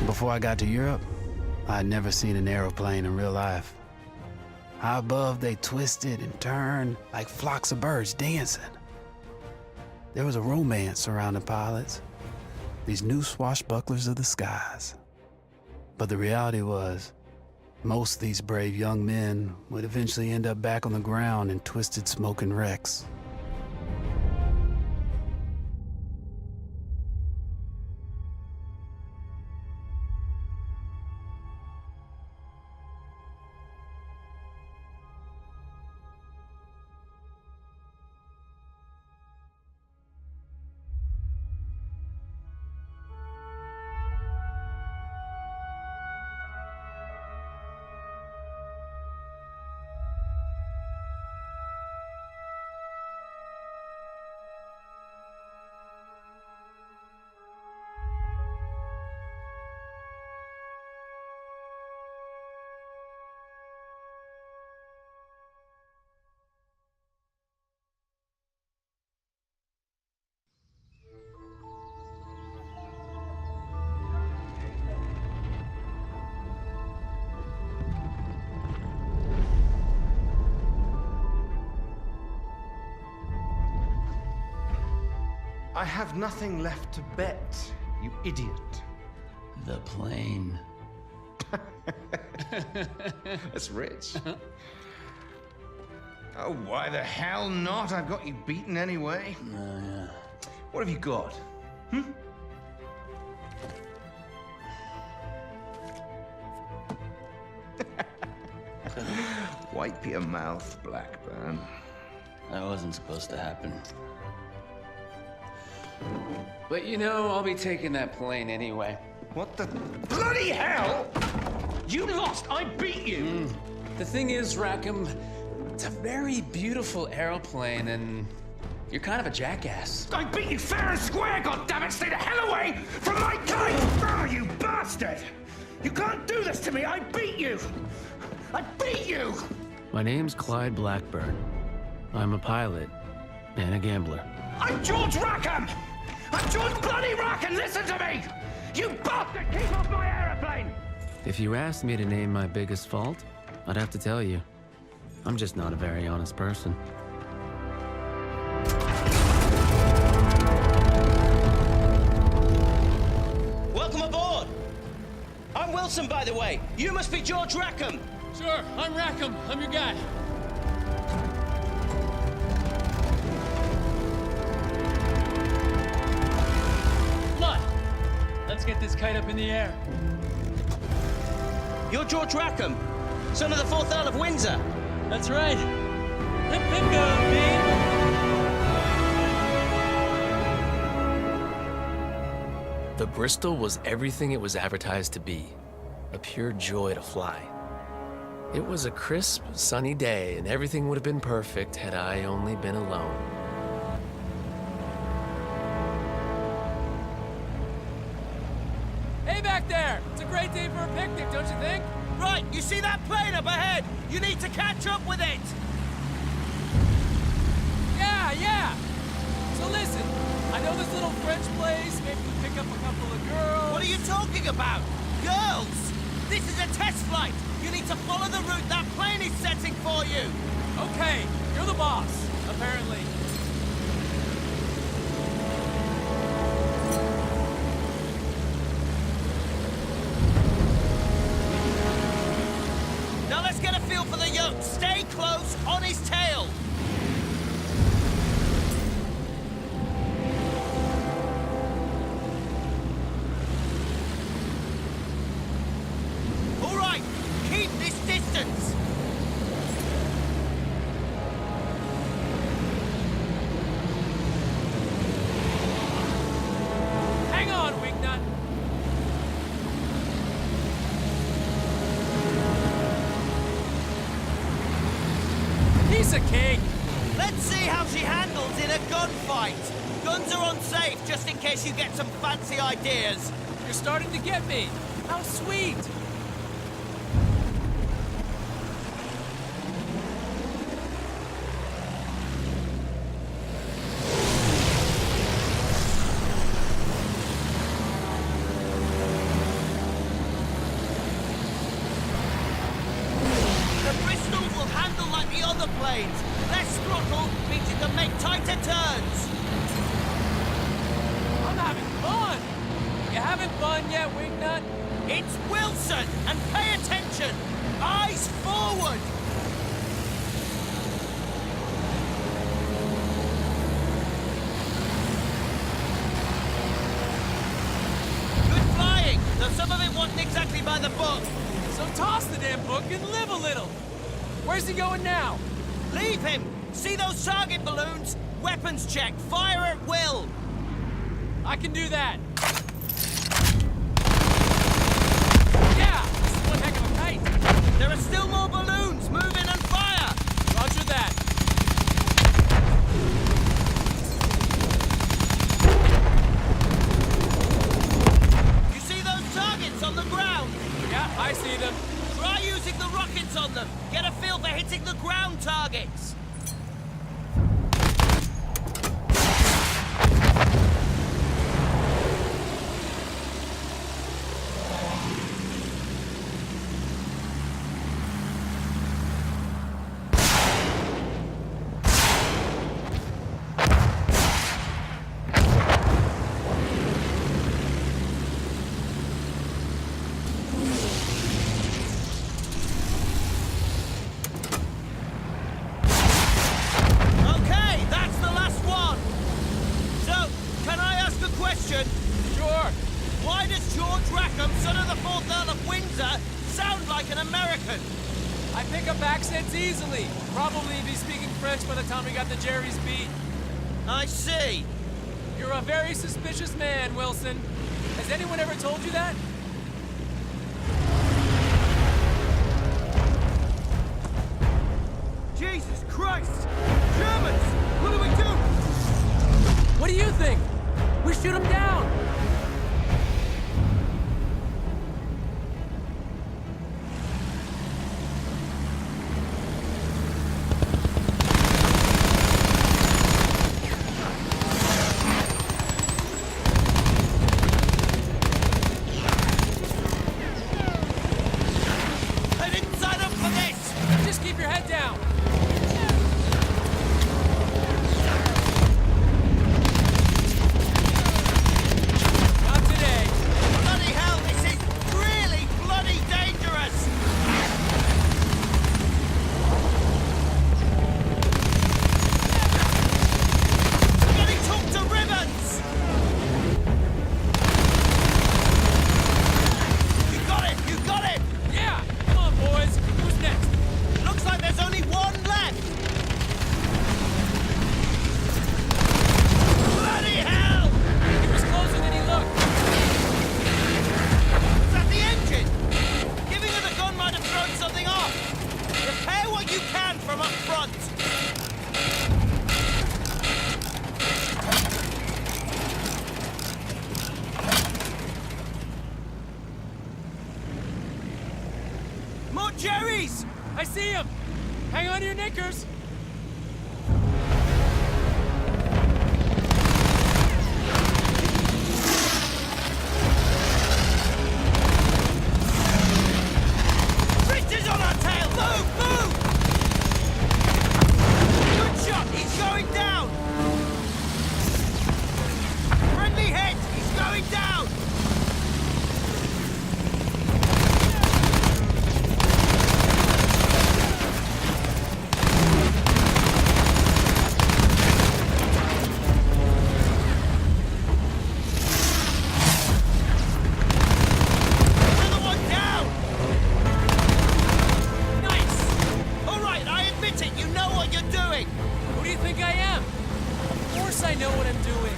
Before I got to Europe, I had never seen an aeroplane in real life. High above, they twisted and turned like flocks of birds dancing. There was a romance surrounding pilots, these new swashbucklers of the skies. But the reality was, most of these brave young men would eventually end up back on the ground in twisted, smoking wrecks. I have nothing left to bet, you idiot. The plane. That's rich. Oh, why the hell not? I've got you beaten anyway. Yeah. What have you got? Wipe your mouth, Blackburn. That wasn't supposed to happen. But you know, I'll be taking that plane anyway. What the bloody hell? You lost! I beat you! The thing is, Rackham, it's a very beautiful aeroplane, and you're kind of a jackass. I beat you fair and square, goddammit! Stay the hell away from my kite! Oh, you bastard! You can't do this to me! I beat you! I beat you! My name's Clyde Blackburn. I'm a pilot and a gambler. I'm George Rackham! I'm George bloody Rackham! Listen to me! You bastard! Keep off my aeroplane! If you asked me to name my biggest fault, I'd have to tell you. I'm just not a very honest person. Welcome aboard! I'm Wilson, by the way. You must be George Rackham. Sure, I'm Rackham. I'm your guy. Let's get this kite up in the air. You're George Rackham, son of the 4th Earl of Windsor. That's right. Hip hip go, Pete. The Bristol was everything it was advertised to be. A pure joy to fly. It was a crisp, sunny day, and everything would have been perfect had I only been alone. Hey back there! It's a great day for a picnic, don't you think? Right, you see that plane up ahead? You need to catch up with it. Yeah. So listen, I know this little French place. Maybe we pick up a couple of girls. What are you talking about? Girls! This is a test flight. You need to follow the route that plane is setting for you. Okay, you're the boss, apparently. Now let's get a feel for the yoke. Stay close on his tail. All right, keep this distance. Hang on, Wingnut. He's a king. Let's see how she handles in a gunfight. Guns are unsafe, just in case you get some fancy ideas. You're starting to get me. How sweet. airplanes. Less throttle means you can make tighter turns. I'm having fun. You having fun yet, Wingnut? It's Wilson, and pay attention. Eyes forward. Good flying, though some of it wasn't exactly by the book. So toss the damn book and live a little. Where's he going now? Leave him. See those target balloons? Weapons check. Fire at will. I can do that. Yeah, this is one heck of a kite. There are still more balloons. Move in and fire. Roger that. You see those targets on the ground? Yeah, I see them. Try using the rockets on them. Get a feel for hitting the ground targets. Sure. Why does George Rackham, son of the 4th Earl of Windsor, sound like an American? I pick up accents easily. Probably be speaking French by the time we got to Jerry's beat. I see. You're a very suspicious man, Wilson. Has anyone ever told you that? Jesus Christ! Germans! What do we do? What do you think? We shoot them down! I didn't sign up for this! Just keep your head down. Not today. Bloody hell, this is really bloody dangerous! I'm getting torn to ribbons! You got it! You got it! Yeah! Come on, boys. Who's next? Looks like there's only one left! Bloody hell! He was closer than he looked. Is that the engine? Giving her the gun might have thrown something off. Repair what you can from up front. More Jerry's! I see him. Hang on to your knickers. Bridges on our tail! Move! Move! Good shot! He's going down! Friendly hit! He's going down! Another one down! Nice. All right, I admit it. You know what you're doing. Who do you think I am? Of course I know what I'm doing.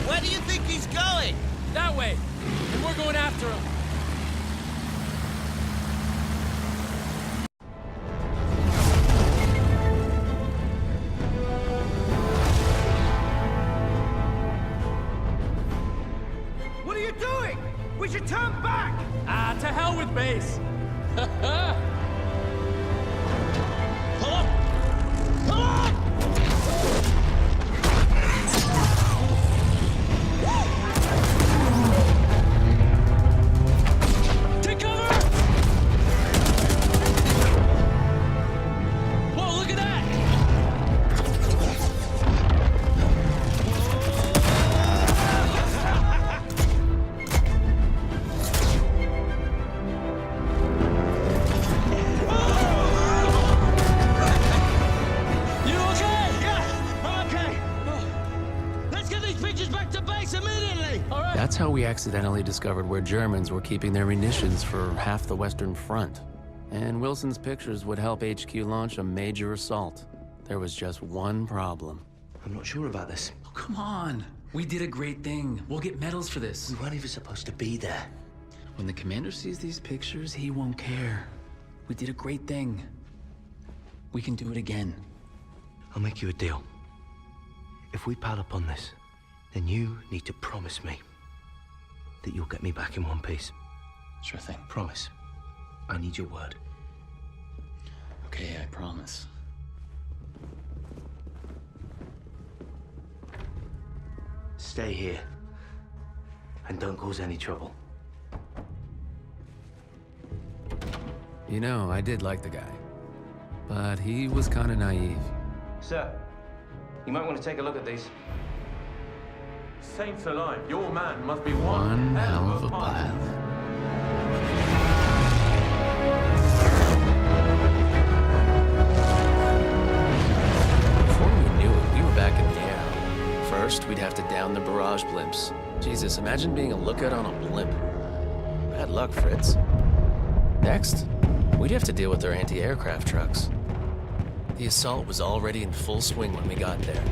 Where do you think he's going? That way. And we're going after him. What are you doing? We should turn back! Ah, to hell with base. That's how we accidentally discovered where Germans were keeping their munitions for half the Western Front. And Wilson's pictures would help HQ launch a major assault. There was just one problem. I'm not sure about this. Oh, come on. We did a great thing. We'll get medals for this. We weren't even supposed to be there. When the commander sees these pictures, he won't care. We did a great thing. We can do it again. I'll make you a deal. If we pile up on this, then you need to promise me that you'll get me back in one piece. Sure thing. Promise. I need your word. Okay, I promise. Stay here. And don't cause any trouble. You know, I did like the guy. But he was kind of naive. Sir, you might want to take a look at these. Saints alive, your man must be One hell of a pilot. Before we knew it, we were back in the air. First, we'd have to down the barrage blimps. Jesus, imagine being a lookout on a blimp. Bad luck, Fritz. Next, we'd have to deal with their anti-aircraft trucks. The assault was already in full swing when we got there.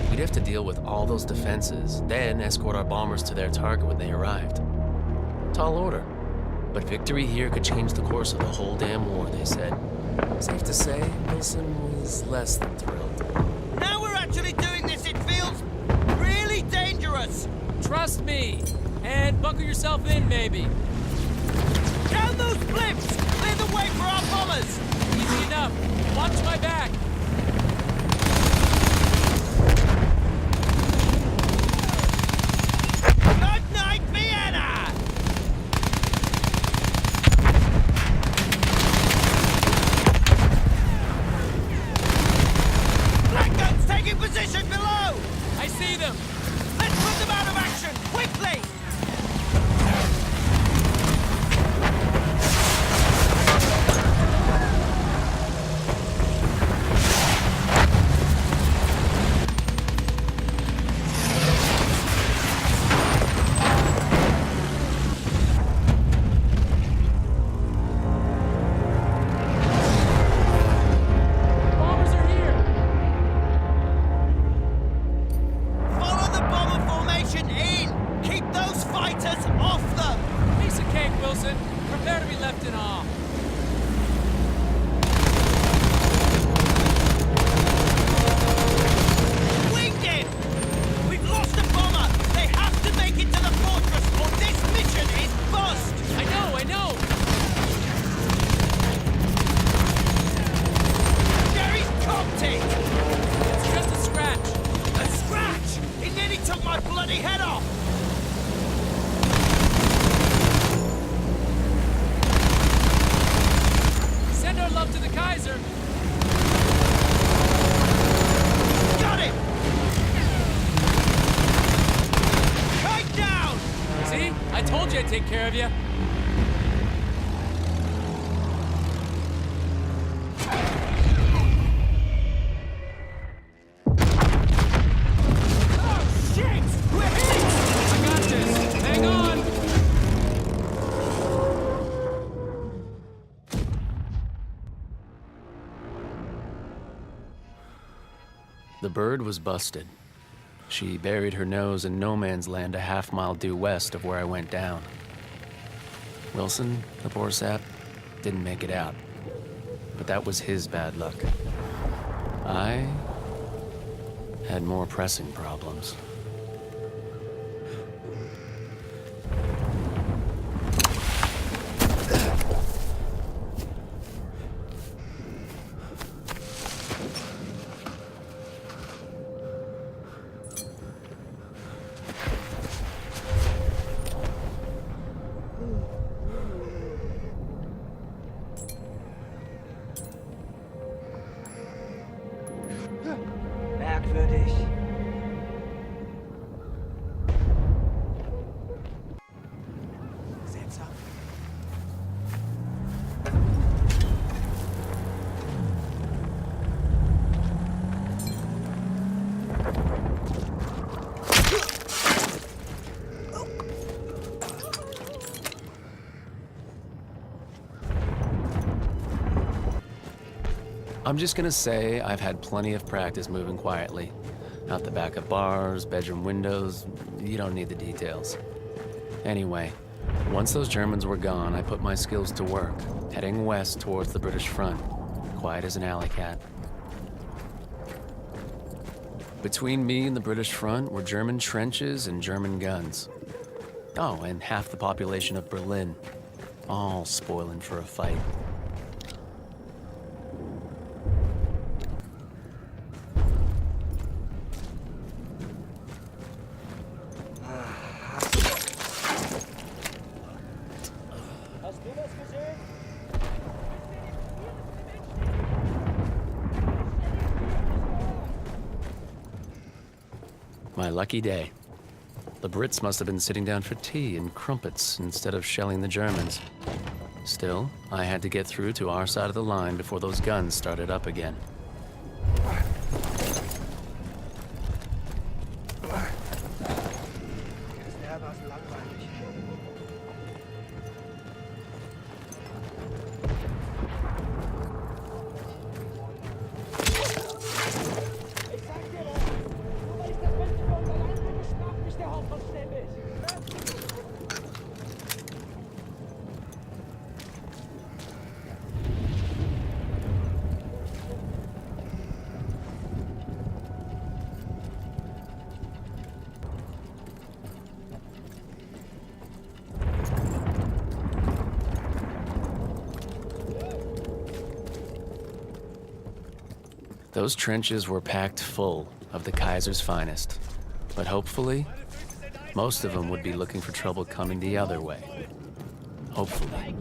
We'd have to deal with all those defenses, then escort our bombers to their target when they arrived. Tall order. But victory here could change the course of the whole damn war, they said. Safe to say, Wilson was less than thrilled. Now we're actually doing this, it feels really dangerous. Trust me. And buckle yourself in, maybe. Down those blimps! Clear the way for our bombers! Easy enough. Watch my back. Good night, Vienna! Black guns taking position below! I see them. Let's put them out of action, quickly! Bombers are here. Follow the bomber formation in! Keep those fighters off them! Piece of cake, Wilson. Prepare to be left in awe. Winged him! We've lost a bomber! They have to make it to the fortress or this mission is bust! I know. Jerry's cocked it! It's just a scratch. A scratch! It nearly took my bloody head off! Send our love to the Kaiser. Got him! Right down! See? I told you I'd take care of you. Oh shit! We're hit! I got this. Hang on. The bird was busted. She buried her nose in no man's land a half-mile due west of where I went down. Wilson, the poor sap, didn't make it out. But that was his bad luck. I had more pressing problems. Merkwürdig. I'm just gonna say I've had plenty of practice moving quietly. Out the back of bars, bedroom windows, you don't need the details. Anyway, once those Germans were gone, I put my skills to work, heading west towards the British front, quiet as an alley cat. Between me and the British front were German trenches and German guns. Oh, and half the population of Berlin, all spoiling for a fight. My lucky day. The Brits must have been sitting down for tea and crumpets instead of shelling the Germans. Still, I had to get through to our side of the line before those guns started up again. Those trenches were packed full of the Kaiser's finest. But hopefully, most of them would be looking for trouble coming the other way. Hopefully.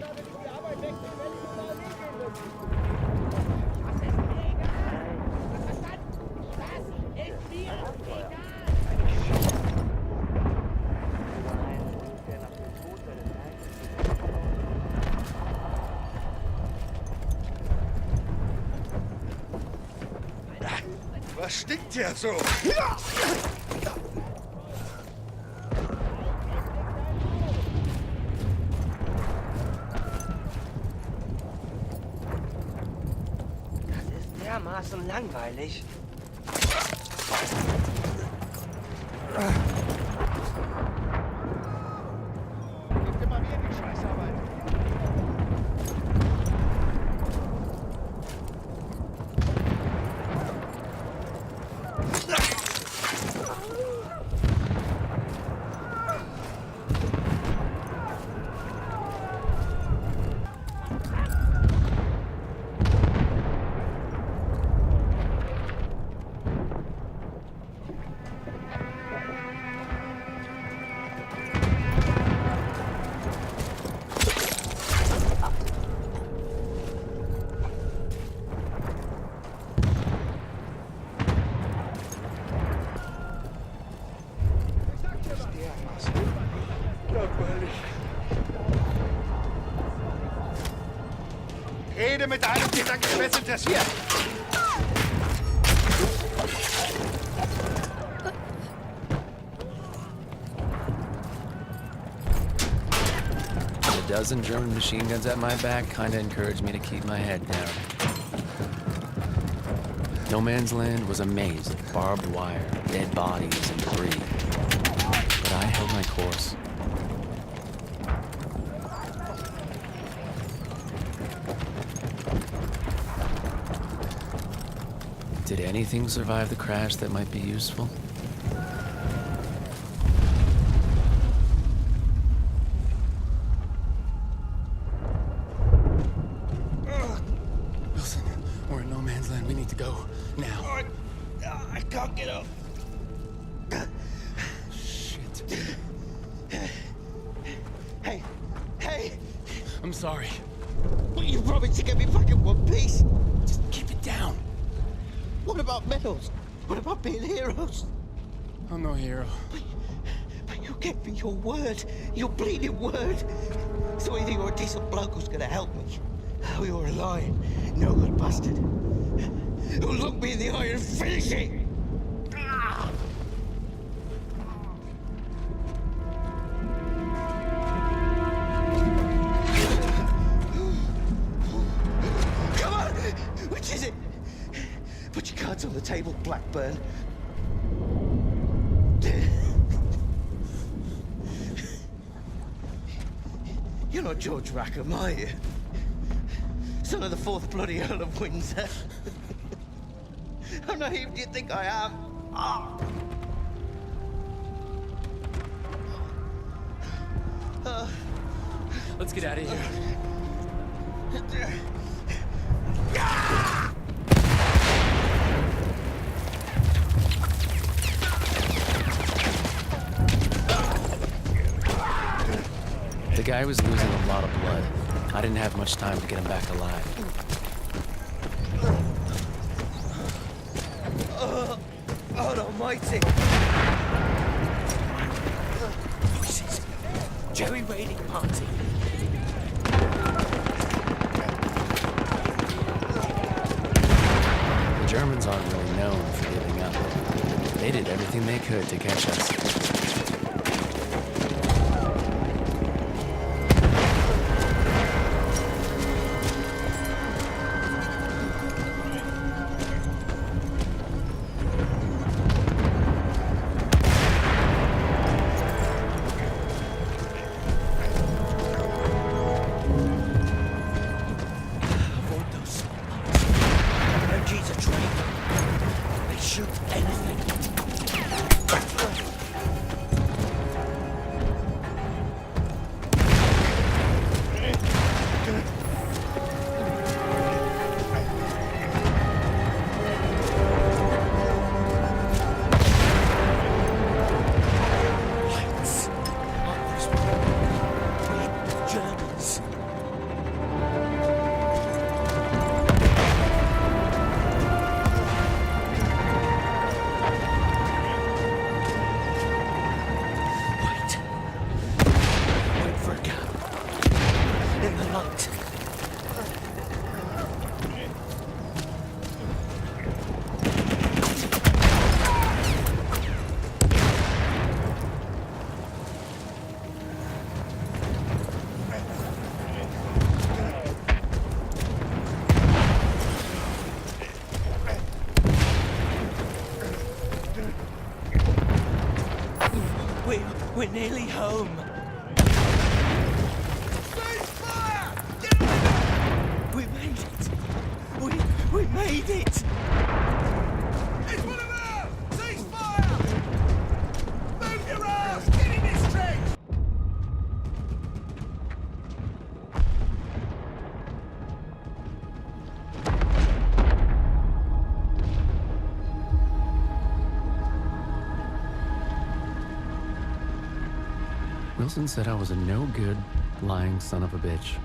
Was stinkt hier so? Das ist dermaßen langweilig. Gibt immer wenig Scheißarbeit. Rede mit einem, der dein Geschwätz interessiert. A dozen German machine guns at my back kinda encouraged me to keep my head down. No Man's Land was a maze of barbed wire, dead bodies, and debris. But I held my course. Did anything survive the crash that might be useful? Wilson, we're in no man's land. We need to go now. I can't get up. Shit. Hey, hey! I'm sorry. Well, you promised to get me back in one piece. Just keep it down. What about medals? What about being heroes? I'm no hero. But you gave me your word. Your bleeding word. So either you're a decent bloke who's gonna help me, or you're a lying, no good bastard who'll look me in the eye and finish it. Ah! Come on! Which is it? table, Blackburn. You're not George Rackham, are you? Son of the fourth bloody Earl of Windsor. How naive do you think I am? Ah! Let's get out of here. The guy was losing a lot of blood. I didn't have much time to get him back alive. God almighty! Voices. Jerry raiding party. The Germans aren't really known for giving up. They did everything they could to catch us. We're nearly home. We made it. We made it. It's one of them! Ceasefire! Move your ass! Get in this trench! Wilson said I was a no-good, lying son of a bitch.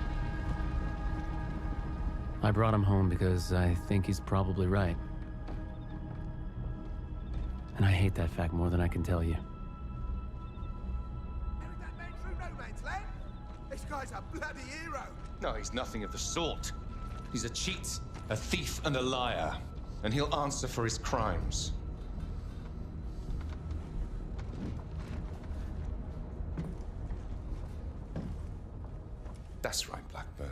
I brought him home because I think he's probably right. And I hate that fact more than I can tell you. Carried that man through no man's land? This guy's a bloody hero. No, he's nothing of the sort. He's a cheat, a thief, and a liar. And he'll answer for his crimes. That's right, Blackburn.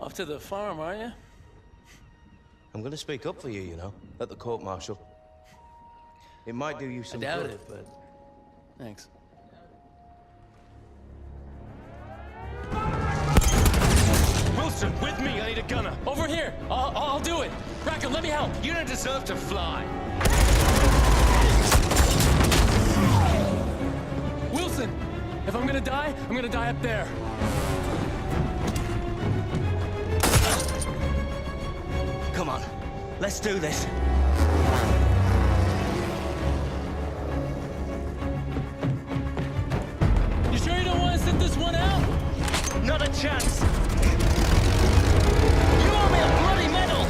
Off to the farm, are you? I'm gonna speak up for you, you know, at the court-martial. It might do you some I doubt good. it, but thanks. Wilson, with me! I need a gunner! Over here! I'll do it! Rackham, let me help! You don't deserve to fly! Wilson! If I'm gonna die up there. Come on, let's do this. You sure you don't want to sit this one out? Not a chance! You owe me a bloody medal!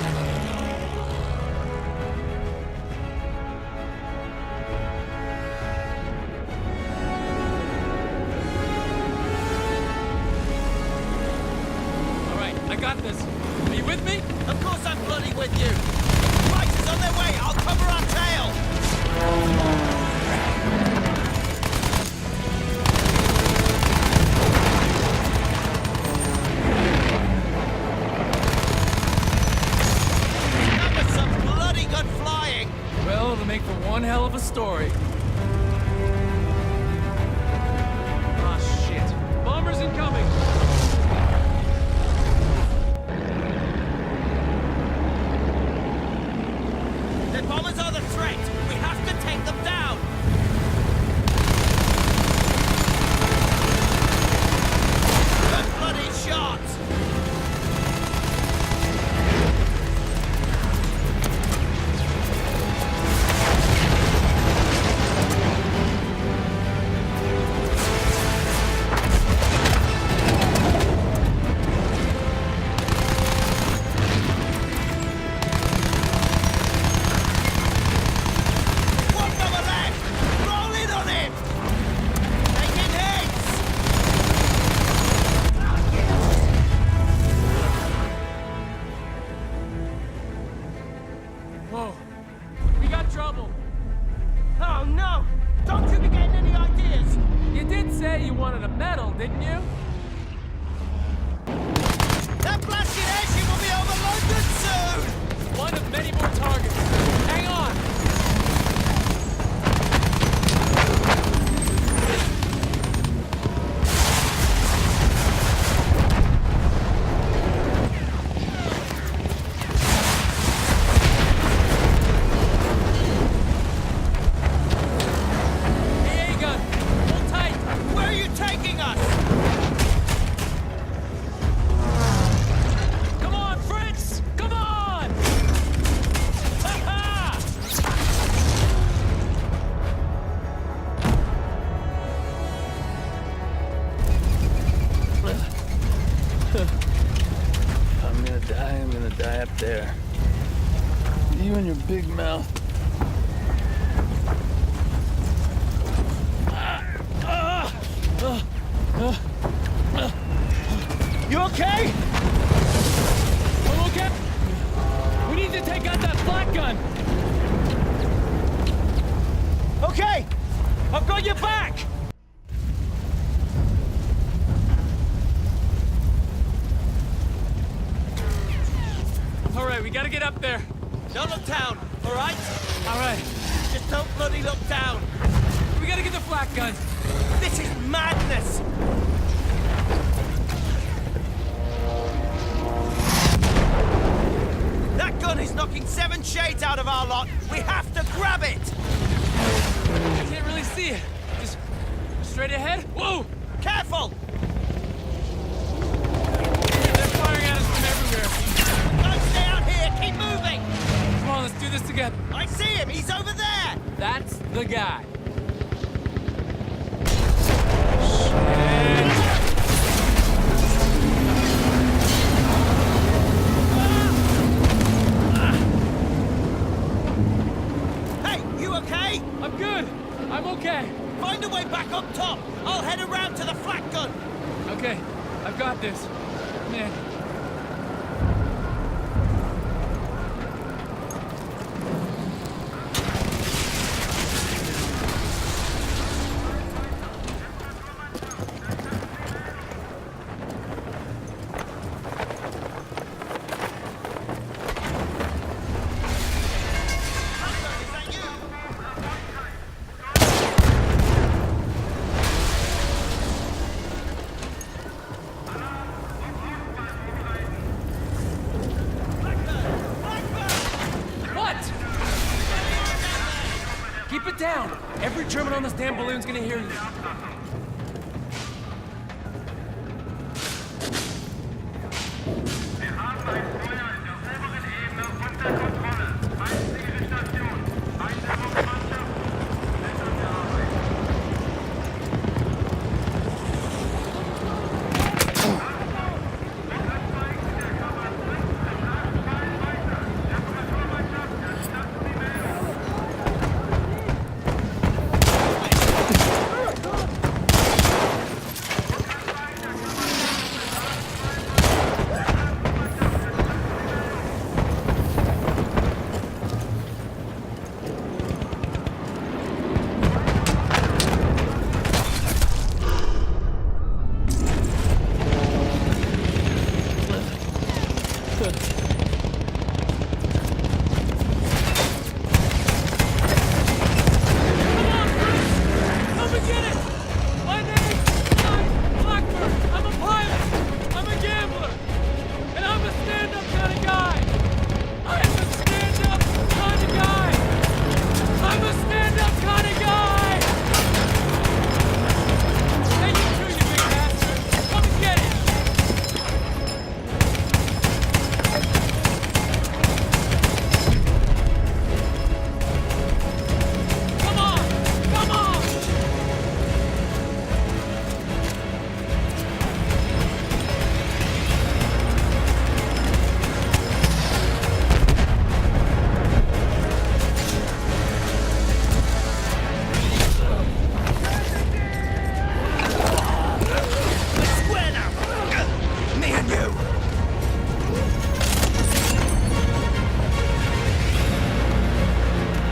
All right, I got this. Are you with me? Of course I'm bloody with you! Fighters on their way! I'll cover our tail! That was some bloody good flying! Well, it'll make for one hell of a story. Ah, shit. Bombers incoming! The bombers are the threat! We have to take them down! Good bloody shot! One number left! Roll in on him! Taking hits! Whoa. We got trouble. Oh no! Don't you be getting any ideas! You did say you wanted a medal, didn't you? That blasted airship will be over London soon! One of many more targets. Hang on! AA gun! Hold tight! Where are you taking us? Come on, Fritz! Come on! Ha-ha! I'm gonna die up there. You and your big mouth. You okay? I'm okay. We need to take out that flak gun. Okay! I've got your back! All right, we gotta get up there. Don't look down, alright? All right, Just don't bloody look down! we gotta get the flak gun. This is madness! That gun is knocking 7 shades out of our lot! We have to grab it! I can't really see it. Just straight ahead. Whoa! Careful! They're firing at us from everywhere. Don't stay out here! Keep moving! Come on, let's do this together. I see him! He's over there! That's the guy. Hey, you okay? I'm good. I'm okay. Find a way back up top! I'll head around to the flak gun! Okay, I've got this. Man. Is that you? What? Keep it down. Every German on this damn balloon's gonna hear you.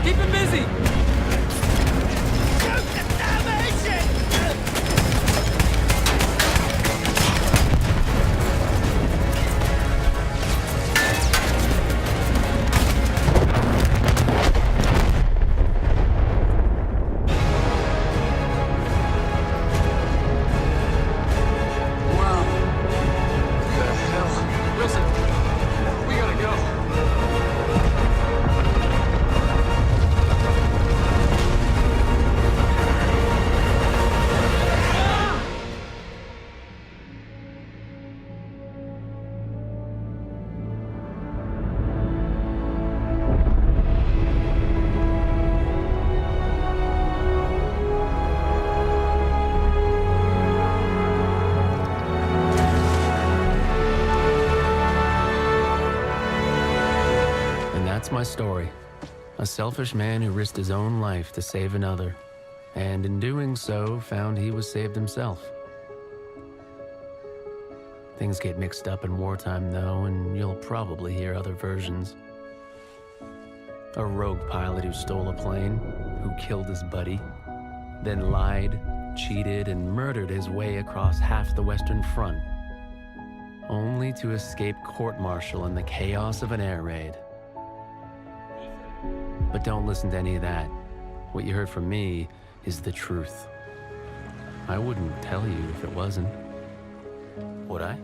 Keep him busy! Shoot the damnation! Wow. What the hell? Wilson, we gotta go. And that's my story. A selfish man who risked his own life to save another, and in doing so, found he was saved himself. Things get mixed up in wartime, though, and you'll probably hear other versions. A rogue pilot who stole a plane, who killed his buddy, then lied, cheated, and murdered his way across half the Western Front, only to escape court-martial in the chaos of an air raid. But don't listen to any of that. What you heard from me is the truth. I wouldn't tell you if it wasn't. Would I?